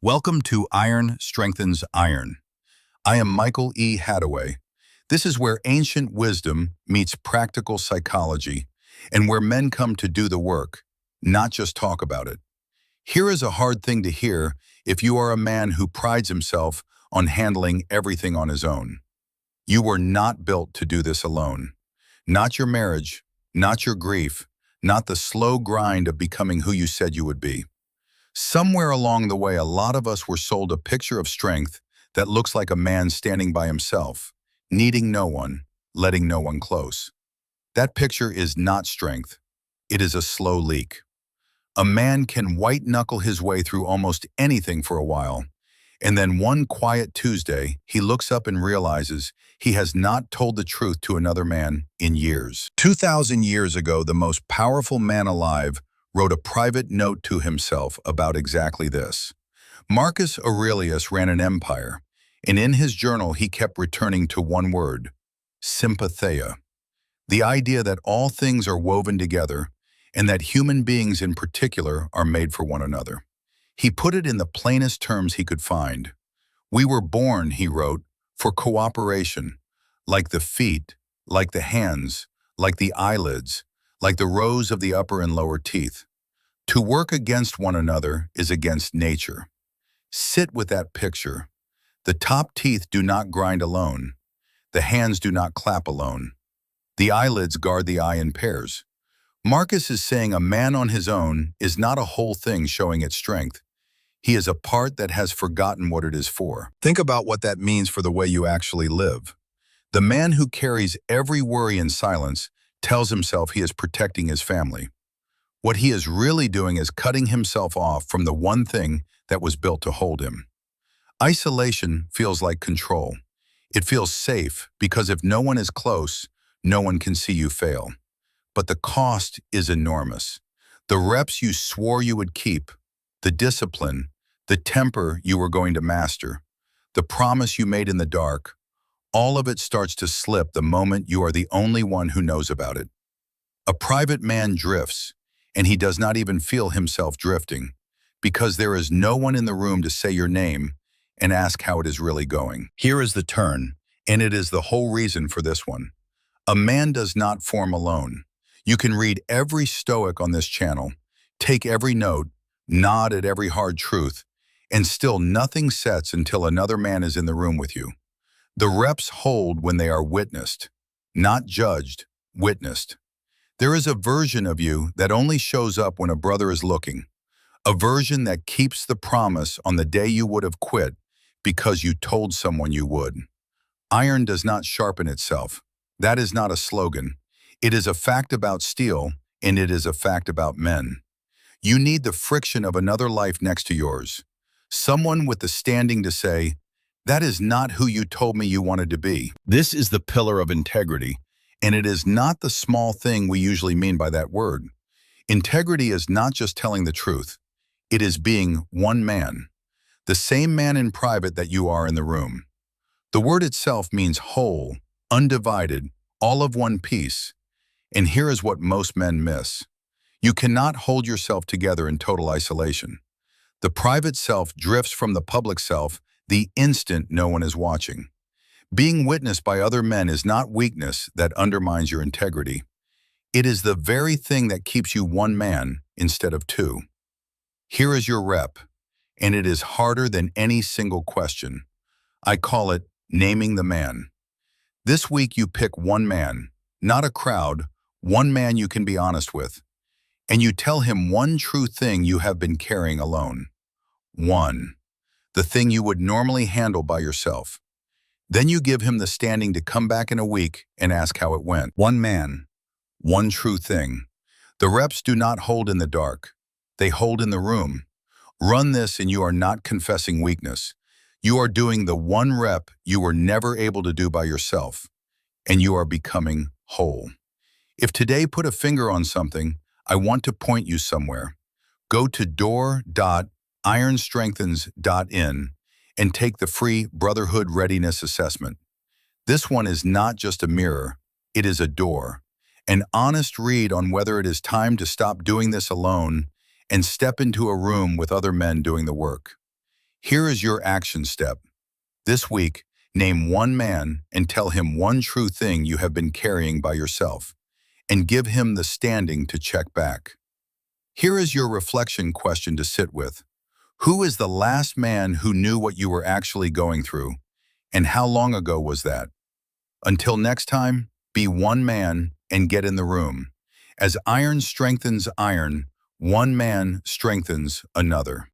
Welcome to Iron Strengthens Iron. I am Michael E. Hattaway. This is where ancient wisdom meets practical psychology and where men come to do the work, not just talk about it. Here is a hard thing to hear if you are a man who prides himself on handling everything on his own. You were not built to do this alone. Not your marriage, not your grief, not the slow grind of becoming who you said you would be. Somewhere along the way, a lot of us were sold a picture of strength that looks like a man standing by himself, needing no one, letting no one close. That picture is not strength. It is a slow leak. A man can white-knuckle his way through almost anything for a while, and then one quiet Tuesday, he looks up and realizes he has not told the truth to another man in years. 2,000 years ago, the most powerful man alive wrote a private note to himself about exactly this. Marcus Aurelius ran an empire, and in his journal he kept returning to one word: Sympatheia. The idea that all things are woven together and that human beings in particular are made for one another. He put it in the plainest terms he could find. We were born, he wrote, for cooperation, like the feet, like the hands, like the eyelids, like the rows of the upper and lower teeth. To work against one another is against nature. Sit with that picture. The top teeth do not grind alone. The hands do not clap alone. The eyelids guard the eye in pairs. Marcus is saying a man on his own is not a whole thing showing its strength. He is a part that has forgotten what it is for. Think about what that means for the way you actually live. The man who carries every worry in silence tells himself he is protecting his family. What he is really doing is cutting himself off from the one thing that was built to hold him. Isolation feels like control. It feels safe because if no one is close, no one can see you fail. But the cost is enormous. The reps you swore you would keep, the discipline, the temper you were going to master, the promise you made in the dark, all of it starts to slip the moment you are the only one who knows about it. A private man drifts, and he does not even feel himself drifting, because there is no one in the room to say your name and ask how it is really going. Here is the turn, and it is the whole reason for this one. A man does not form alone. You can read every Stoic on this channel, take every note, nod at every hard truth, and still nothing sets until another man is in the room with you. The reps hold when they are witnessed, not judged, witnessed. There is a version of you that only shows up when a brother is looking, a version that keeps the promise on the day you would have quit because you told someone you would. Iron does not sharpen itself. That is not a slogan. It is a fact about steel, and it is a fact about men. You need the friction of another life next to yours. Someone with the standing to say, that is not who you told me you wanted to be. This is the pillar of integrity, and it is not the small thing we usually mean by that word. Integrity is not just telling the truth. It is being one man, the same man in private that you are in the room. The word itself means whole, undivided, all of one piece. And here is what most men miss. You cannot hold yourself together in total isolation. The private self drifts from the public self the instant no one is watching. Being witnessed by other men is not weakness that undermines your integrity. It is the very thing that keeps you one man instead of two. Here is your rep, and it is harder than any single question. I call it naming the man. This week you pick one man, not a crowd, one man you can be honest with, and you tell him one true thing you have been carrying alone. One. The thing you would normally handle by yourself. Then you give him the standing to come back in a week and ask how it went. One man, one true thing. The reps do not hold in the dark. They hold in the room. Run this and you are not confessing weakness. You are doing the one rep you were never able to do by yourself, and you are becoming whole. If today put a finger on something, I want to point you somewhere. Go to door.ironstrengthens.in and take the free Brotherhood Readiness Assessment. This one is not just a mirror, it is a door. An honest read on whether it is time to stop doing this alone and step into a room with other men doing the work. Here is your action step. This week, name one man and tell him one true thing you have been carrying by yourself, and give him the standing to check back. Here is your reflection question to sit with. Who is the last man who knew what you were actually going through, and how long ago was that? Until next time, be one man and get in the room. As iron strengthens iron, one man strengthens another.